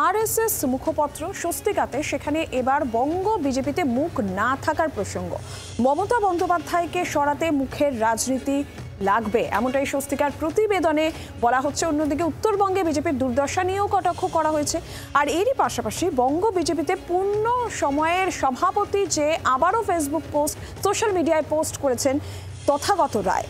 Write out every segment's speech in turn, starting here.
RSS মুখপত্র স্বস্তিকাতে সেখানে এবার বঙ্গ বিজেপিতে মুখ না থাকার প্রসঙ্গ। মমতা বন্দ্যোপাধ্যায়কে সরাতে মুখের রাজনীতি লাগবে, এমনটাই স্বস্তিকার প্রতিবেদনে বলা হচ্ছে। অন্যদিকে উত্তরবঙ্গে বিজেপির দুর্দশা নিয়েও কটাক্ষ করা হয়েছে। আর এরই পাশাপাশি বঙ্গ বিজেপিতে পূর্ণ সময়ের সভাপতি যে আবারও ফেসবুক পোস্ট, সোশ্যাল মিডিয়ায় পোস্ট করেছেন তথাগত রায়।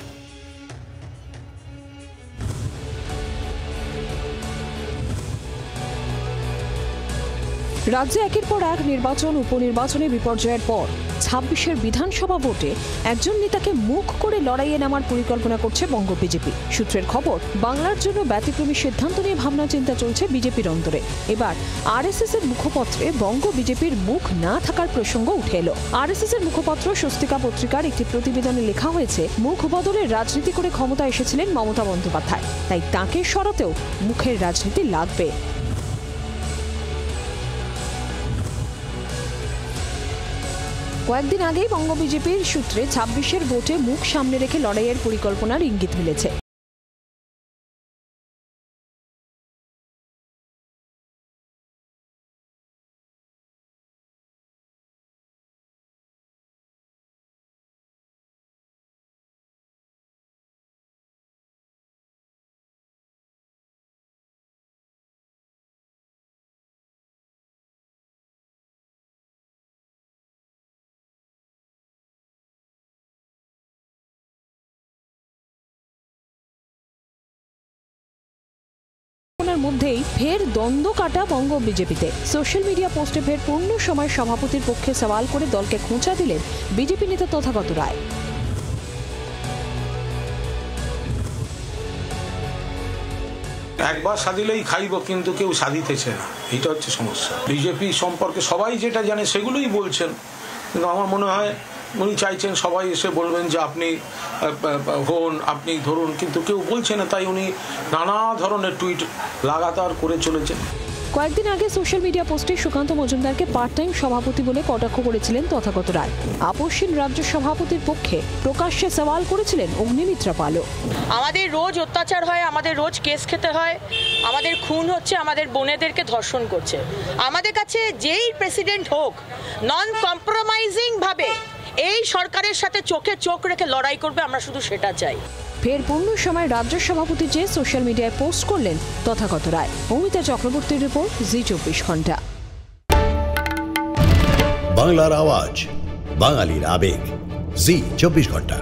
রাজ্যে একের পর এক নির্বাচন, উপনির্বাচনে বিপর্যয়ের পর ২৬-এর বিধানসভা ভোটে একজন নেতাকে মুখ করে লড়াইয়ে নামার পরিকল্পনা করছে বঙ্গ বিজেপি। সূত্রের খবর, বাংলার জন্য ব্যতিক্রমী সিদ্ধান্ত নিয়ে ভাবনা চিন্তা চলছে বিজেপির অন্তরে। এবার আরএসএস এর মুখপত্রে বঙ্গ বিজেপির মুখ না থাকার প্রসঙ্গ উঠে এলো। আরএসএস এর মুখপত্র স্বস্তিকা পত্রিকার একটি প্রতিবেদনে লেখা হয়েছে, মুখ বদলের রাজনীতি করে ক্ষমতা এসেছিলেন মমতা বন্দ্যোপাধ্যায়, তাই তাঁকে সরাতেও মুখের রাজনীতি লাগবে। কয়েকদিন আগেই বঙ্গ বিজেপির সূত্রে ২৬-এর ভোটে মুখ সামনে রেখে লড়াইয়ের পরিকল্পনার ইঙ্গিত মিলেছে। মধ্যেই ফের দ্বন্দ্ব কাটা বঙ্গ বিজেপিতে। সোশ্যাল মিডিয়া পোস্টে ফের পূর্ণ সময় সভাপতির পক্ষে সওয়াল করে দলকে খোঁচা দিলেন বিজেপি নেতা তথাগত রায়। একবার সাধিলেই খাইব, কিন্তু কেউ সাধিতেছে না, এটা হচ্ছে সমস্যা। বিজেপি সম্পর্কে সবাই যেটা জানে সেগুলোই বলছেন, কিন্তু আমার মনে হয় উনি চাইছেন সবাই এসে বলবেন যে আপনি হন, আপনি ধরুন, কিন্তু কেউ বলছে না, তাই উনি নানা ধরনের টুইট লাগাতার করে চলেছেন। কয়েকদিন আগে সোশ্যাল মিডিয়া পোস্টে সুকান্ত মজুমদারকে পার্ট টাইম সভাপতি বলে কটাক্ষ করেছিলেন তথাগত রায়। আপসহীন রাজ্য সভাপতির পক্ষে প্রকাশ্যে সওয়াল করেছিলেন অগ্নিমিত্রা পালও। আমাদের রোজ অত্যাচার হয়, আমাদের রোজ কেস খেতে হয়, আমাদের খুন হচ্ছে, আমাদের বোনেদেরকে ধর্ষণ করছে। আমাদের কাছে যেই প্রেসিডেন্ট হোক, নন কম্প্রোমাইজিং ভাবে এই সরকারের সাথে চোখে চোখ রেখে লড়াই করবে, আমরা শুধু সেটা চাই। ফের পূর্ণ সময় রাজ্য সভাপতি যে সোশ্যাল মিডিয়ায় পোস্ট করলেন তথাগত রায়। অমিতা চক্রবর্তীর রিপোর্ট, জি24 ঘন্টা। বাংলার আওয়াজ, বাঙালির আবেগ, জি24 ঘন্টা।